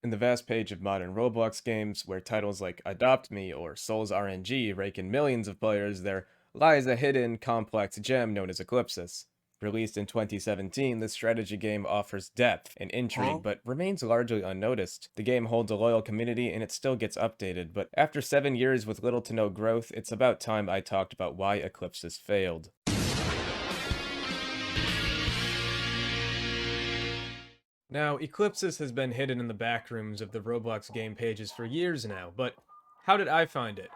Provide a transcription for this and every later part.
In the vast page of modern Roblox games, where titles like Adopt Me or Souls RNG rake in millions of players, there lies a hidden, complex gem known as Eclipsis. Released in 2017, this strategy game offers depth and intrigue, but remains largely unnoticed. The game holds a loyal community and it still gets updated, but after 7 years with little to no growth, it's about time I talked about why Eclipsis failed. Now, Eclipsis has been hidden in the backrooms of the Roblox game pages for years now, but how did I find it?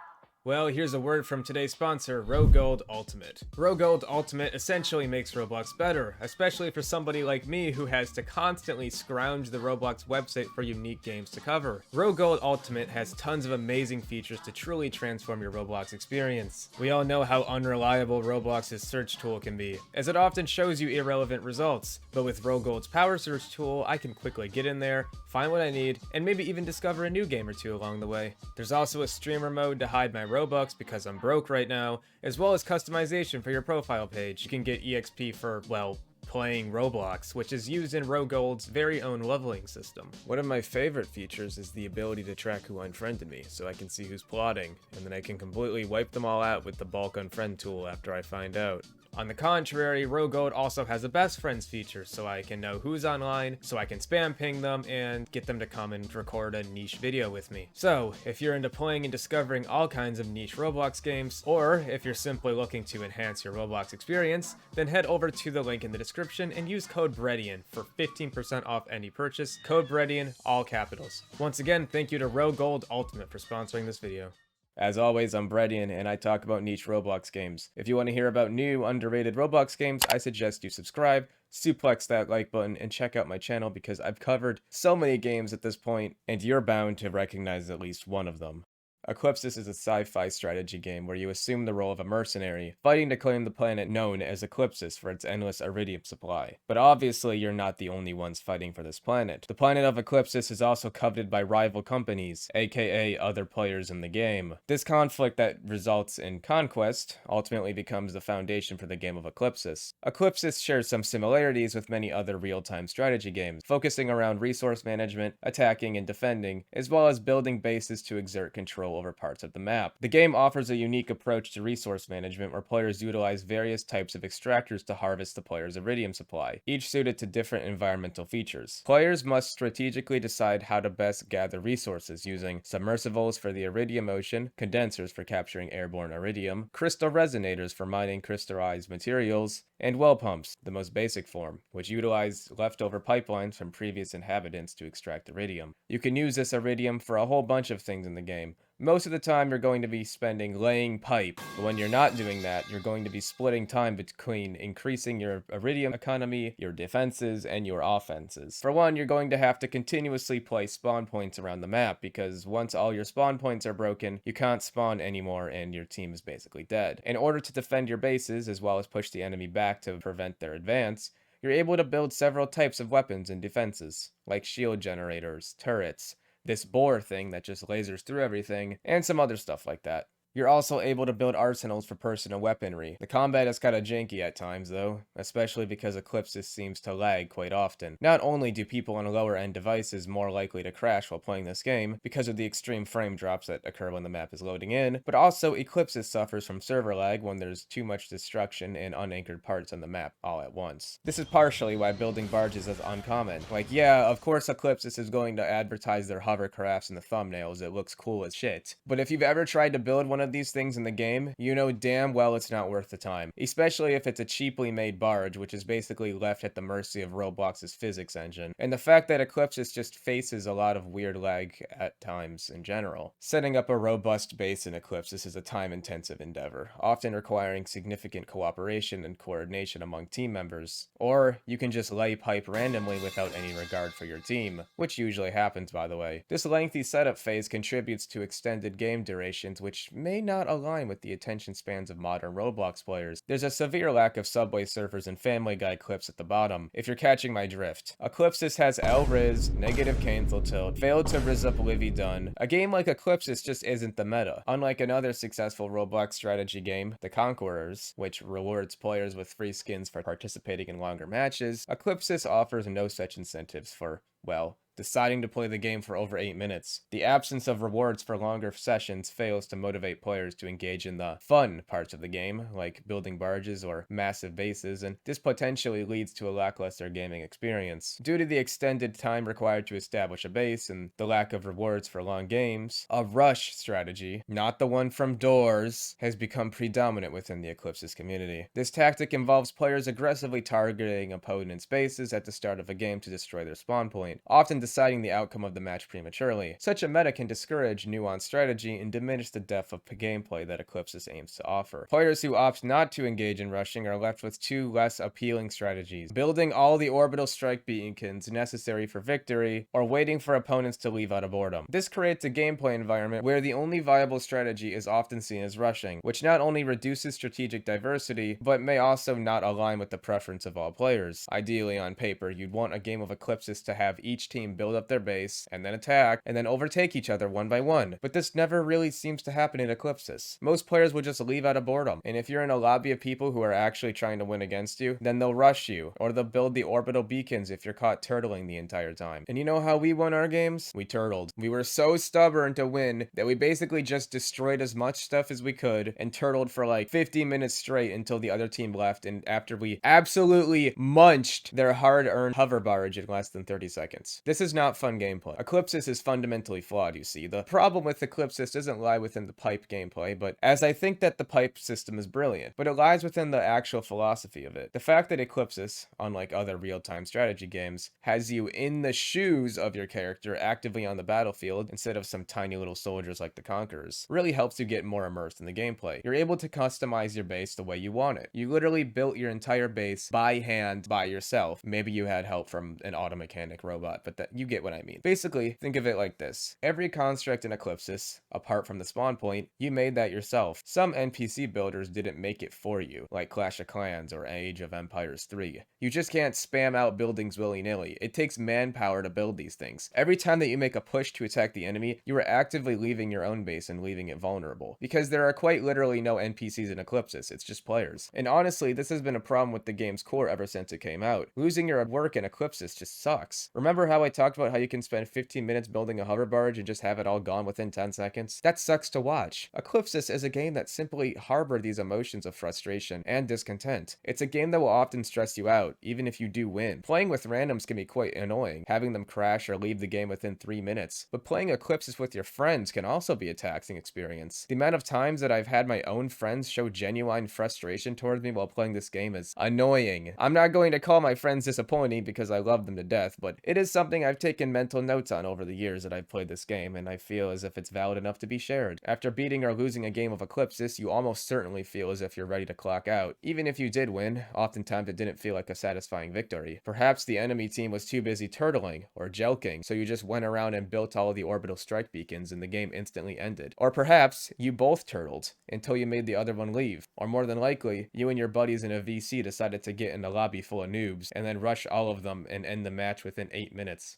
Well, here's a word from today's sponsor, Rogold Ultimate. Rogold Ultimate essentially makes Roblox better, especially for somebody like me who has to constantly scrounge the Roblox website for unique games to cover. Rogold Ultimate has tons of amazing features to truly transform your Roblox experience. We all know how unreliable Roblox's search tool can be, as it often shows you irrelevant results, but with Rogold's Power Search tool, I can quickly get in there, find what I need, and maybe even discover a new game or two along the way. There's also a streamer mode to hide my Robux because I'm broke right now, as well as customization for your profile page. You can get EXP for, well, playing Roblox, which is used in Rogold's very own leveling system. One of my favorite features is the ability to track who unfriended me, so I can see who's plotting, and then I can completely wipe them all out with the bulk unfriend tool after I find out. On the contrary, Rogold also has a best friends feature, so I can know who's online, so I can spam ping them and get them to come and record a niche video with me. So, if you're into playing and discovering all kinds of niche Roblox games, or if you're simply looking to enhance your Roblox experience, then head over to the link in the description and use code Breadian for 15% off any purchase. Code Breadian, all capitals. Once again, thank you to Rogold Ultimate for sponsoring this video. As always, I'm Breadian, and I talk about niche Roblox games. If you want to hear about new, underrated Roblox games, I suggest you subscribe, suplex that like button, and check out my channel because I've covered so many games at this point, and you're bound to recognize at least one of them. Eclipsis is a sci-fi strategy game where you assume the role of a mercenary, fighting to claim the planet known as Eclipsis for its endless iridium supply. But obviously, you're not the only ones fighting for this planet. The planet of Eclipsis is also coveted by rival companies, aka other players in the game. This conflict that results in conquest ultimately becomes the foundation for the game of Eclipsis. Eclipsis shares some similarities with many other real-time strategy games, focusing around resource management, attacking and defending, as well as building bases to exert control over parts of the map. The game offers a unique approach to resource management where players utilize various types of extractors to harvest the player's iridium supply, each suited to different environmental features. Players must strategically decide how to best gather resources using submersibles for the iridium ocean, condensers for capturing airborne iridium, crystal resonators for mining crystallized materials, and well pumps, the most basic form, which utilize leftover pipelines from previous inhabitants to extract iridium. You can use this iridium for a whole bunch of things in the game. Most of the time, you're going to be spending laying pipe, but when you're not doing that, you're going to be splitting time between increasing your iridium economy, your defenses, and your offenses. For one, you're going to have to continuously place spawn points around the map, because once all your spawn points are broken, you can't spawn anymore and your team is basically dead. In order to defend your bases, as well as push the enemy back to prevent their advance, you're able to build several types of weapons and defenses, like shield generators, turrets, this bore thing that just lasers through everything, and some other stuff like that. You're also able to build arsenals for personal weaponry. The combat is kinda janky at times though, especially because Eclipsis seems to lag quite often. Not only do people on lower end devices more likely to crash while playing this game, because of the extreme frame drops that occur when the map is loading in, but also Eclipsis suffers from server lag when there's too much destruction and unanchored parts on the map all at once. This is partially why building barges is uncommon. Like, yeah, of course Eclipsis is going to advertise their hovercrafts in the thumbnails, it looks cool as shit. But if you've ever tried to build one of these things in the game, you know damn well it's not worth the time. Especially if it's a cheaply made barge, which is basically left at the mercy of Roblox's physics engine. And the fact that Eclipsis just faces a lot of weird lag at times in general. Setting up a robust base in Eclipsis is a time-intensive endeavor, often requiring significant cooperation and coordination among team members. Or you can just lay pipe randomly without any regard for your team, which usually happens, by the way. This lengthy setup phase contributes to extended game durations, which may not align with the attention spans of modern Roblox players. There's a severe lack of Subway Surfers and Family Guy clips at the bottom, if you're catching my drift. Eclipsis has L-Riz, negative cancel tilt, failed to riz up Livy Done. A game like Eclipsis just isn't the meta. Unlike another successful Roblox strategy game, The Conquerors, which rewards players with free skins for participating in longer matches, Eclipsis offers no such incentives for, well, deciding to play the game for over 8 minutes. The absence of rewards for longer sessions fails to motivate players to engage in the fun parts of the game, like building barges or massive bases, and this potentially leads to a lackluster gaming experience. Due to the extended time required to establish a base and the lack of rewards for long games, a rush strategy, not the one from Doors, has become predominant within the Eclipsis community. This tactic involves players aggressively targeting opponents' bases at the start of a game to destroy their spawn point, often deciding the outcome of the match prematurely. Such a meta can discourage nuanced strategy and diminish the depth of gameplay that Eclipsis aims to offer. Players who opt not to engage in rushing are left with two less appealing strategies: building all the orbital strike beacons necessary for victory, or waiting for opponents to leave out of boredom. This creates a gameplay environment where the only viable strategy is often seen as rushing, which not only reduces strategic diversity, but may also not align with the preference of all players. Ideally, on paper, you'd want a game of Eclipsis to have each team build up their base, and then attack, and then overtake each other one by one. But this never really seems to happen in Eclipsis. Most players will just leave out of boredom, and if you're in a lobby of people who are actually trying to win against you, then they'll rush you, or they'll build the orbital beacons if you're caught turtling the entire time. And you know how we won our games? We turtled. We were so stubborn to win that we basically just destroyed as much stuff as we could and turtled for like 50 minutes straight until the other team left, and after we absolutely munched their hard-earned hover barrage in less than 30 seconds. This is not fun gameplay. Eclipsis is fundamentally flawed, you see. The problem with Eclipsis doesn't lie within the pipe gameplay, but as I think that the pipe system is brilliant, but it lies within the actual philosophy of it. The fact that Eclipsis, unlike other real-time strategy games, has you in the shoes of your character actively on the battlefield instead of some tiny little soldiers like the Conquerors, really helps you get more immersed in the gameplay. You're able to customize your base the way you want it. You literally built your entire base by hand by yourself. Maybe you had help from an auto mechanic robot, but that you get what I mean. Basically, think of it like this. Every construct in Eclipsis, apart from the spawn point, you made that yourself. Some NPC builders didn't make it for you, like Clash of Clans or Age of Empires 3. You just can't spam out buildings willy-nilly. It takes manpower to build these things. Every time that you make a push to attack the enemy, you are actively leaving your own base and leaving it vulnerable, because there are quite literally no NPCs in Eclipsis, it's just players. And honestly, this has been a problem with the game's core ever since it came out. Losing your work in Eclipsis just sucks. Remember how I talked about how you can spend 15 minutes building a hover barge and just have it all gone within 10 seconds? That sucks to watch. Eclipsis is a game that simply harbor these emotions of frustration and discontent. It's a game that will often stress you out, even if you do win. Playing with randoms can be quite annoying, having them crash or leave the game within 3 minutes, but playing Eclipsis with your friends can also be a taxing experience. The amount of times that I've had my own friends show genuine frustration towards me while playing this game is annoying. I'm not going to call my friends disappointing because I love them to death, but it is something I've taken mental notes on over the years that I've played this game, and I feel as if it's valid enough to be shared. After beating or losing a game of Eclipsis, you almost certainly feel as if you're ready to clock out. Even if you did win, oftentimes it didn't feel like a satisfying victory. Perhaps the enemy team was too busy turtling or jelking, so you just went around and built all of the orbital strike beacons and the game instantly ended. Or perhaps you both turtled until you made the other one leave. Or more than likely, you and your buddies in a VC decided to get in a lobby full of noobs and then rush all of them and end the match within 8 minutes.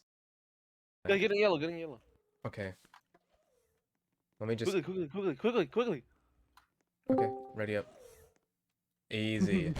Get in yellow, get in yellow. Okay. Let me just... Quickly. Okay, ready up. Easy.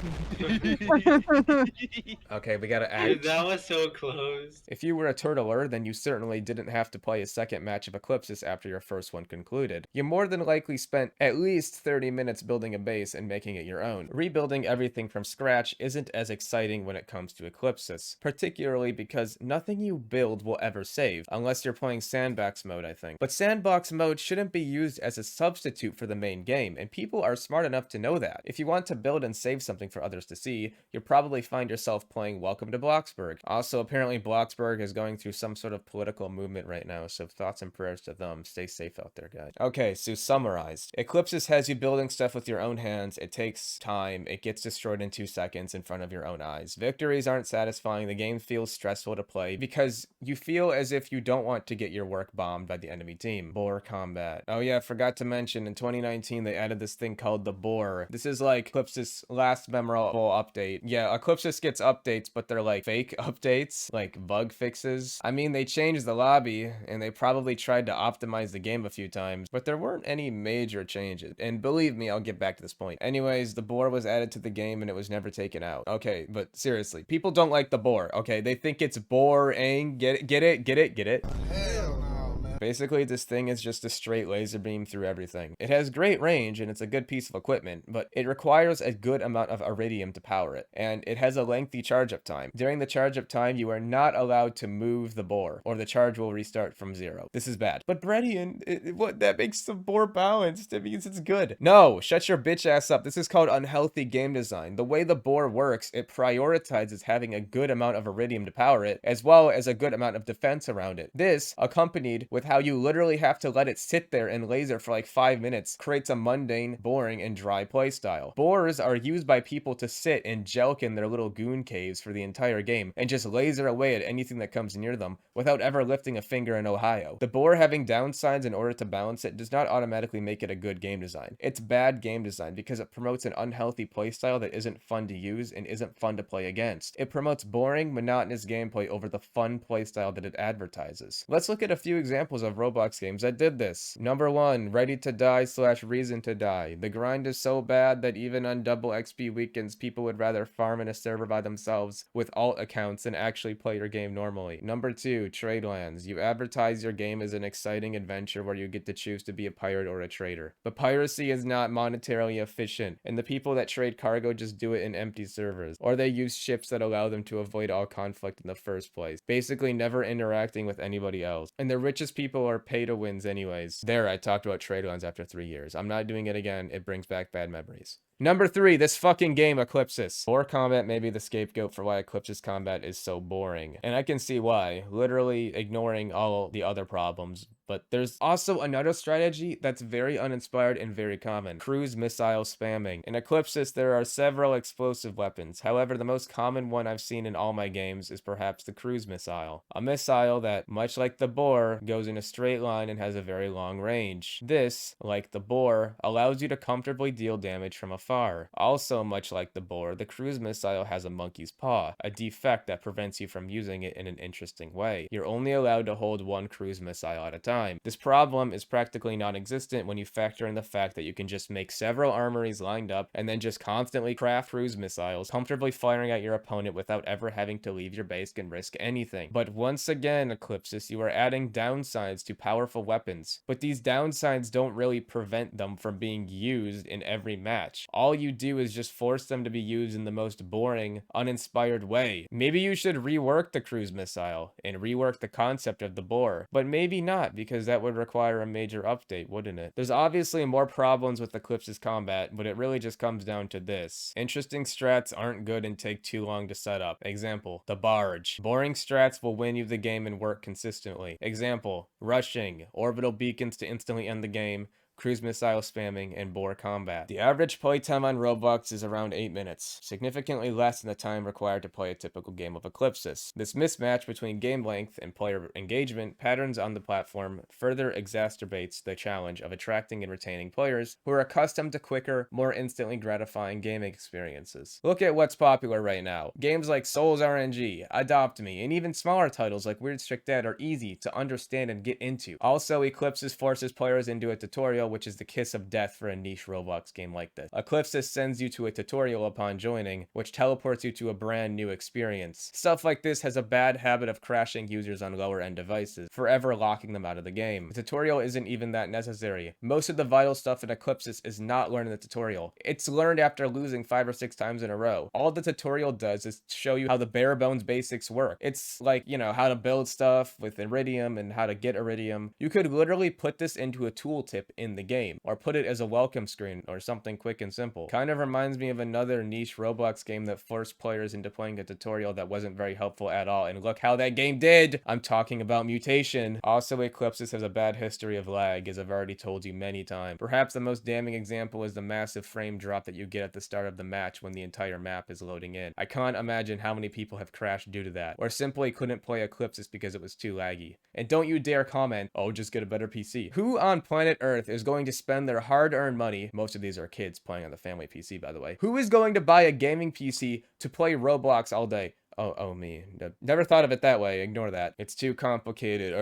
Okay, we gotta act. Dude, that was so close. If you were a turtler, then you certainly didn't have to play a second match of Eclipsis after your first one concluded. You more than likely spent at least 30 minutes building a base and making it your own. Rebuilding everything from scratch isn't as exciting when it comes to Eclipsis, particularly because nothing you build will ever save, unless you're playing sandbox mode, I think. But sandbox mode shouldn't be used as a substitute for the main game, and people are smart enough to know that. If you want to build and save something for others to see, you'll probably find yourself playing Welcome to Bloxburg. Also, apparently Bloxburg is going through some sort of political movement right now, so thoughts and prayers to them. Stay safe out there, guys. Okay, so summarized. Eclipsis has you building stuff with your own hands. It takes time. It gets destroyed in 2 seconds in front of your own eyes. Victories aren't satisfying. The game feels stressful to play because you feel as if you don't want to get your work bombed by the enemy team. Boar combat. Oh yeah, forgot to mention, in 2019 they added this thing called the boar. This is like Eclipsis Eclipsis last memorable update. Yeah, Eclipsis gets updates, but they're like fake updates, like bug fixes. I mean, they changed the lobby, and they probably tried to optimize the game a few times, but there weren't any major changes. And believe me, I'll get back to this point. Anyways, the boar was added to the game, and it was never taken out. Okay, but seriously, people don't like the boar, okay? They think it's boring. Get it? Get it? Get it? Get it? Hell no, man. Basically, this thing is just a straight laser beam through everything. It has great range and it's a good piece of equipment, but it requires a good amount of iridium to power it, and it has a lengthy charge up time. During the charge up time, you are not allowed to move the boar, or the charge will restart from 0. This is bad. But Breadian, what that makes the boar balanced? It means it's good. No, shut your bitch ass up. This is called unhealthy game design. The way the boar works, it prioritizes having a good amount of iridium to power it, as well as a good amount of defense around it. This, accompanied with how you literally have to let it sit there and laser for like 5 minutes, creates a mundane, boring, and dry playstyle. Boars are used by people to sit and jelk in their little goon caves for the entire game, and just laser away at anything that comes near them, without ever lifting a finger in Ohio. The boar having downsides in order to balance it does not automatically make it a good game design. It's bad game design because it promotes an unhealthy playstyle that isn't fun to use and isn't fun to play against. It promotes boring, monotonous gameplay over the fun playstyle that it advertises. Let's look at a few examples of Roblox games that did this. Number 1, Ready to Die / Reason to Die. The grind is so bad that even on double XP weekends, people would rather farm in a server by themselves with alt accounts than actually play your game normally. Number 2, Tradelands. You advertise your game as an exciting adventure where you get to choose to be a pirate or a trader. But piracy is not monetarily efficient, and the people that trade cargo just do it in empty servers, or they use ships that allow them to avoid all conflict in the first place, basically never interacting with anybody else. And the richest people are pay to wins anyways. There, I talked about Tradelands after 3 years. I'm not doing it again. It brings back bad memories. Number 3, this fucking game, Eclipsis. Boar combat may be the scapegoat for why Eclipsis combat is so boring. And I can see why, literally ignoring all the other problems. But there's also another strategy that's very uninspired and very common: cruise missile spamming. In Eclipsis, there are several explosive weapons. However, the most common one I've seen in all my games is perhaps the cruise missile. A missile that, much like the boar, goes in a straight line and has a very long range. This, like the boar, allows you to comfortably deal damage from afar. Also, much like the boar, the cruise missile has a monkey's paw, a defect that prevents you from using it in an interesting way. You're only allowed to hold one cruise missile at a time. This problem is practically non-existent when you factor in the fact that you can just make several armories lined up and then just constantly craft cruise missiles, comfortably firing at your opponent without ever having to leave your base and risk anything. But once again, Eclipsis, you are adding downsides to powerful weapons, but these downsides don't really prevent them from being used in every match. All you do is just force them to be used in the most boring, uninspired way. Maybe you should rework the cruise missile and rework the concept of the boar, but maybe not, because that would require a major update, wouldn't it? There's obviously more problems with Eclipsis combat, but it really just comes down to this: interesting strats aren't good and take too long to set up. Example, the barge. Boring strats will win you the game and work consistently. Example, rushing, orbital beacons to instantly end the game, cruise missile spamming, and boar combat. The average playtime on Roblox is around 8 minutes, significantly less than the time required to play a typical game of Eclipsis. This mismatch between game length and player engagement patterns on the platform further exacerbates the challenge of attracting and retaining players who are accustomed to quicker, more instantly gratifying gaming experiences. Look at what's popular right now. Games like Souls RNG, Adopt Me, and even smaller titles like Weird Strict Dead are easy to understand and get into. Also, Eclipsis forces players into a tutorial, which is the kiss of death for a niche Roblox game like this. Eclipsis sends you to a tutorial upon joining, which teleports you to a brand new experience. Stuff like this has a bad habit of crashing users on lower end devices, forever locking them out of the game. The tutorial isn't even that necessary. Most of the vital stuff in Eclipsis is not learned in the tutorial. It's learned after losing 5 or 6 times in a row. All the tutorial does is show you how the bare bones basics work. It's like, you know, how to build stuff with iridium and how to get iridium. You could literally put this into a tooltip in the game, or put it as a welcome screen or something quick and simple. Kind of reminds me of another niche Roblox game that forced players into playing a tutorial that wasn't very helpful at all, and look how that game did! I'm talking about Mutation. Also, Eclipsis has a bad history of lag, as I've already told you many times. Perhaps the most damning example is the massive frame drop that you get at the start of the match when the entire map is loading in. I can't imagine how many people have crashed due to that, or simply couldn't play Eclipsis because it was too laggy. And don't you dare comment, oh, just get a better PC. Who on planet Earth is going to spend their hard-earned money, most of these are kids playing on the family PC, by the way, who is going to buy a gaming PC to play Roblox all day? Oh, me. Never thought of it that way. Ignore that. It's too complicated.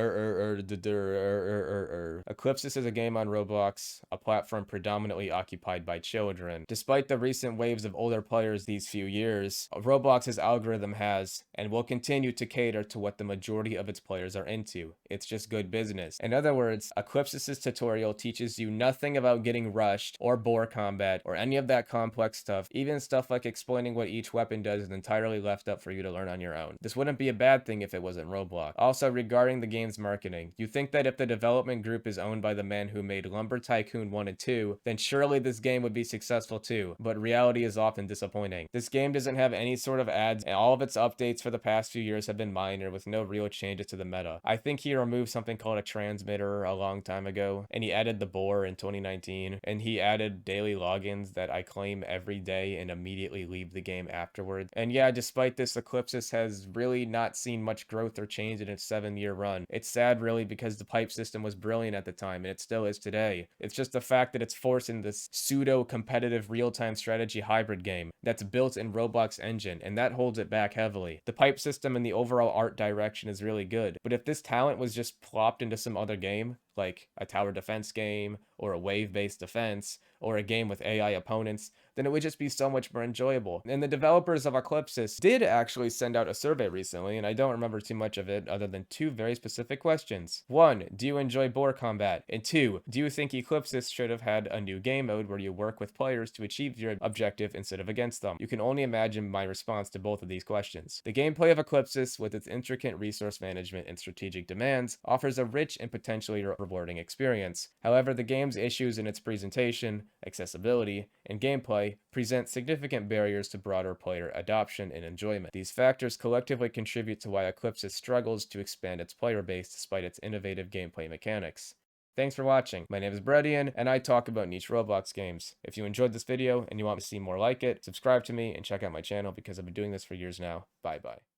Eclipsis is a game on Roblox, a platform predominantly occupied by children. Despite the recent waves of older players these few years, Roblox's algorithm has and will continue to cater to what the majority of its players are into. It's just good business. In other words, Eclipsis' tutorial teaches you nothing about getting rushed or boar combat or any of that complex stuff. Even stuff like explaining what each weapon does is entirely left up for you to learn on your own. This wouldn't be a bad thing if it wasn't Roblox. Also, regarding the game's marketing, you think that if the development group is owned by the man who made Lumber Tycoon 1 and 2, then surely this game would be successful too, but reality is often disappointing. This game doesn't have any sort of ads, and all of its updates for the past few years have been minor with no real changes to the meta. I think he removed something called a transmitter a long time ago, and he added the boar in 2019, and he added daily logins that I claim every day and immediately leave the game afterwards. And yeah, despite this, Eclipsis has really not seen much growth or change in its 7-year run. It's sad really because the pipe system was brilliant at the time and it still is today. It's just the fact that it's forcing this pseudo-competitive real-time strategy hybrid game that's built in Roblox engine, and that holds it back heavily. The pipe system and the overall art direction is really good, but if this talent was just plopped into some other game, like a tower defense game, or a wave-based defense, or a game with AI opponents, then it would just be so much more enjoyable. And the developers of Eclipsis did actually send out a survey recently, and I don't remember too much of it other than 2 very specific questions. 1, do you enjoy boar combat? And 2, do you think Eclipsis should have had a new game mode where you work with players to achieve your objective instead of against them? You can only imagine my response to both of these questions. The gameplay of Eclipsis, with its intricate resource management and strategic demands, offers a rich and potentially rewarding experience. However, the game's issues in its presentation, accessibility, and gameplay present significant barriers to broader player adoption and enjoyment. These factors collectively contribute to why Eclipsis struggles to expand its player base despite its innovative gameplay mechanics. Thanks for watching. My name is Breadian, and I talk about niche Roblox games. If you enjoyed this video and you want to see more like it, subscribe to me and check out my channel because I've been doing this for years now. Bye bye.